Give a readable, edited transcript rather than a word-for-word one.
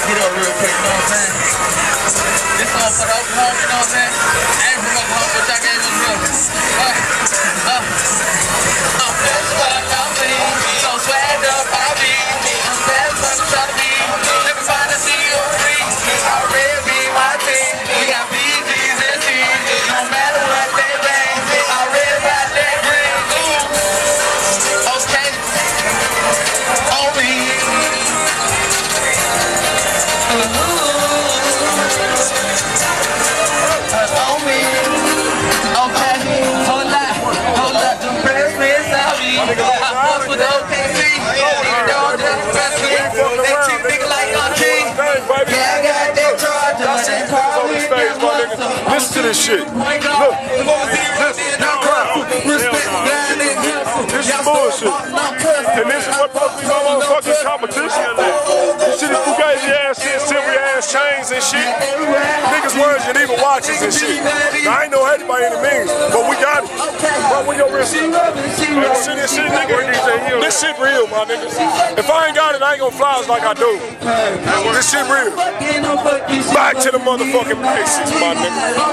Get up real quick, you know what I'm saying? This song for the Oklahoma, you know what I'm saying? I ain't from Oklahoma, but y'all gave us real. That's what I got me. So swagged up, I be. That's what I'm trying to be. Everybody see your free. Already be my team. We got BGs and C's. No matter what they bang. Already got that green. Okay. On me. Listen to this shit. Look. This is bullshit. And this is what supposed to be my motherfucking competition. You see these fugazi ass shit, silvery ass chains and shit. Niggas wearing Geneva watches and shit. Now, I ain't no hate by any means, but we got it. Bro, when your wrist is. See this shit, nigga? This shit real, my nigga. If I ain't got it, I ain't gonna fly like I do. This shit real. Back to the motherfucking basics, my nigga.